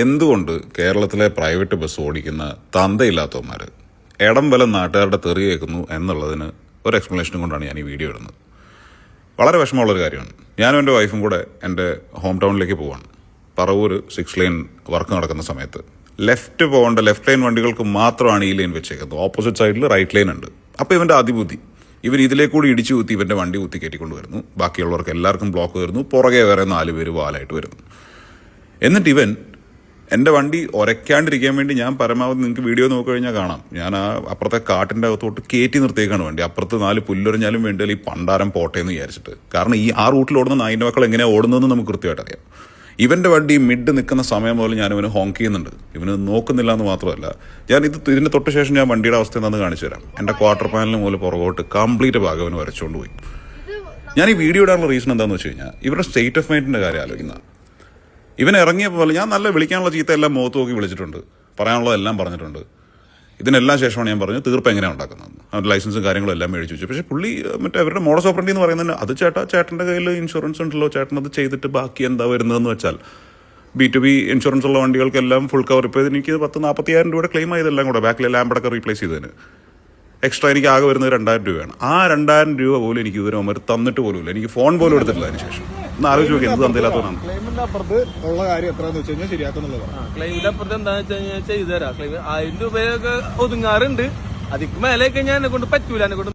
എന്തുകൊണ്ട് കേരളത്തിലെ private bus ഓടിക്കുന്ന തന്തയില്ലാത്തവന്മാർ ഇടം വലം നാട്ടുകാരുടെ തെറി കേൾക്കുന്നു എന്നുള്ളതിന് ഒരു എക്സ്പ്ലനേഷനും കൊണ്ടാണ് ഞാൻ ഈ വീഡിയോ ഇടുന്നത്. വളരെ വിഷമമുള്ളൊരു കാര്യമാണ്. ഞാനും എൻ്റെ വൈഫും കൂടെ എൻ്റെ ഹോം ടൗണിലേക്ക് പോവാണ്. പറവൂർ 6 ലൈൻ വർക്ക് നടക്കുന്ന സമയത്ത് ലെഫ്റ്റ് ലൈൻ വണ്ടികൾക്ക് മാത്രമാണ് ഈ ലൈൻ വെച്ചേക്കുന്നത്. ഓപ്പോസിറ്റ് സൈഡിൽ റൈറ്റ് ലൈൻ ഉണ്ട്. അപ്പോൾ ഇവൻ്റെ അതിബുദ്ധി, ഇവൻ ഇതിലേക്കൂടി ഇടിച്ചു കുത്തി ഇവൻ്റെ വണ്ടി കുത്തി കയറ്റിക്കൊണ്ട് വരുന്നു. ബാക്കിയുള്ളവർക്ക് എല്ലാവർക്കും ബ്ലോക്ക് വരുന്നു. പുറകെ വേറെ 4 പേര് വാലായിട്ട് വരുന്നു. എന്നിട്ട് ഇവൻ എൻ്റെ വണ്ടി ഉരയ്ക്കാണ്ടിരിക്കാൻ വേണ്ടി ഞാൻ പരമാവധി നിങ്ങൾക്ക് വീഡിയോ നോക്കി കഴിഞ്ഞാൽ കാണാം, ഞാൻ ആ അപ്പുറത്തെ കാട്ടിൻ്റെ അകത്തോട്ട് കയറ്റി നിർത്തിയേക്കാണ് വണ്ടി. അപ്പുറത്ത് 4 പുല്ലൊരിഞ്ഞാലും വേണ്ടിയാൽ ഈ പണ്ടാരം പോട്ടെ എന്ന് വിചാരിച്ചിട്ട്. കാരണം ആ റൂട്ടിൽ ഓടുന്ന നായിൻ്റെ മക്കൾ എങ്ങനെയാണ് ഓടുന്നതെന്ന് നമുക്ക് കൃത്യമായിട്ട് അറിയാം. ഇവൻ്റെ വണ്ടി മിഡ് നിൽക്കുന്ന സമയം മുതൽ ഞാൻ ഇവന് ഹോങ്ക് ചെയ്യുന്നുണ്ട്. ഇവന് നോക്കുന്നില്ല എന്ന് മാത്രമല്ല, ഇതിൻ്റെ തൊട്ട് ശേഷം ഞാൻ വണ്ടിയുടെ അവസ്ഥ എന്താണെന്ന് കാണിച്ചു തരാം. എൻ്റെ ക്വാർട്ടർ പാനലിന് മുതൽ പുറകോട്ട് കംപ്ലീറ്റ് ഭാഗം അവന് വരച്ചുകൊണ്ട് പോയി. ഞാൻ ഈ വീഡിയോ ഇടാനുള്ള റീസൺ എന്താണെന്ന് വെച്ച് കഴിഞ്ഞാൽ ഇവരുടെ സ്റ്റേറ്റ് ഓഫ് മൈൻഡിൻ്റെ കാര്യം ആലോചിക്കുന്ന. ഇവൻ ഇറങ്ങിയ പോലെ ഞാൻ നല്ല വിളിക്കാനുള്ള ചീത്ത എല്ലാം മുഖത്ത് നോക്കി വിളിച്ചിട്ടുണ്ട്, പറയാനുള്ളതെല്ലാം പറഞ്ഞിട്ടുണ്ട്. ഇതിനെല്ലാം ശേഷമാണ് ഞാൻ പറഞ്ഞു തീർപ്പ് എങ്ങനെയാണ് ഉണ്ടാക്കുന്നത്. അവരുടെ ലൈസൻസും കാര്യങ്ങളും എല്ലാം മേടിച്ചു വെച്ചു. പക്ഷേ പുള്ളി അവരുടെ മോഡസ് ഓപ്പറണ്ടി എന്ന് പറയുന്നത് അത് ചേട്ടൻ്റെ കയ്യിൽ ഇൻഷുറൻസ് ഉണ്ടല്ലോ, ചേട്ടൻ അത് ചെയ്തിട്ട് ബാക്കി എന്താ വരുന്നതെന്ന് വെച്ചാൽ B2B ഇൻഷുറൻസ് ഉള്ള വണ്ടികൾക്കെല്ലാം ഫുൾ കവർ. ഇപ്പോൾ എനിക്ക് 40,000 രൂപയുടെ ക്ലെയിം ആയതെല്ലാം കൂടെ ബാക്കിലെ ലാമ്പടൊക്കെ റീപ്ലേസ് ചെയ്തതിന് എക്സ്ട്രാ എനിക്ക് ആകെ വരുന്നത് 2,000 രൂപയാണ്. ആ 2,000 രൂപ പോലും എനിക്ക് ഇതുവരെ അവർ തന്നിട്ട് പോലുമില്ല. എനിക്ക് ഫോൺ പോലും എടുത്തിട്ടില്ല. അതിന് ശേഷം ഒന്ന് ആലോചിച്ച് നോക്കി, എന്ത് തന്നില്ലാത്തതാണ്. ക്ലെയിമിന്റെ അപ്പുറത്ത് ഉള്ള കാര്യം എത്രയാന്ന് വെച്ച് കഴിഞ്ഞാൽ ശരിയാക്കുന്നുള്ളതാണ്. ക്ലെയിമിന്റെ അപ്പുറത്ത് എന്താണെന്ന് വെച്ച് കഴിഞ്ഞാൽ ചെയ്തുതരാം. ക്ലെയിം 1000 രൂപയൊക്കെ ഒതുങ്ങാറുണ്ട്. അതിക്ക് മേലെയൊക്കെ ഞാൻ എന്നെ കൊണ്ട് പറ്റൂല, എന്നെ കൊണ്ട്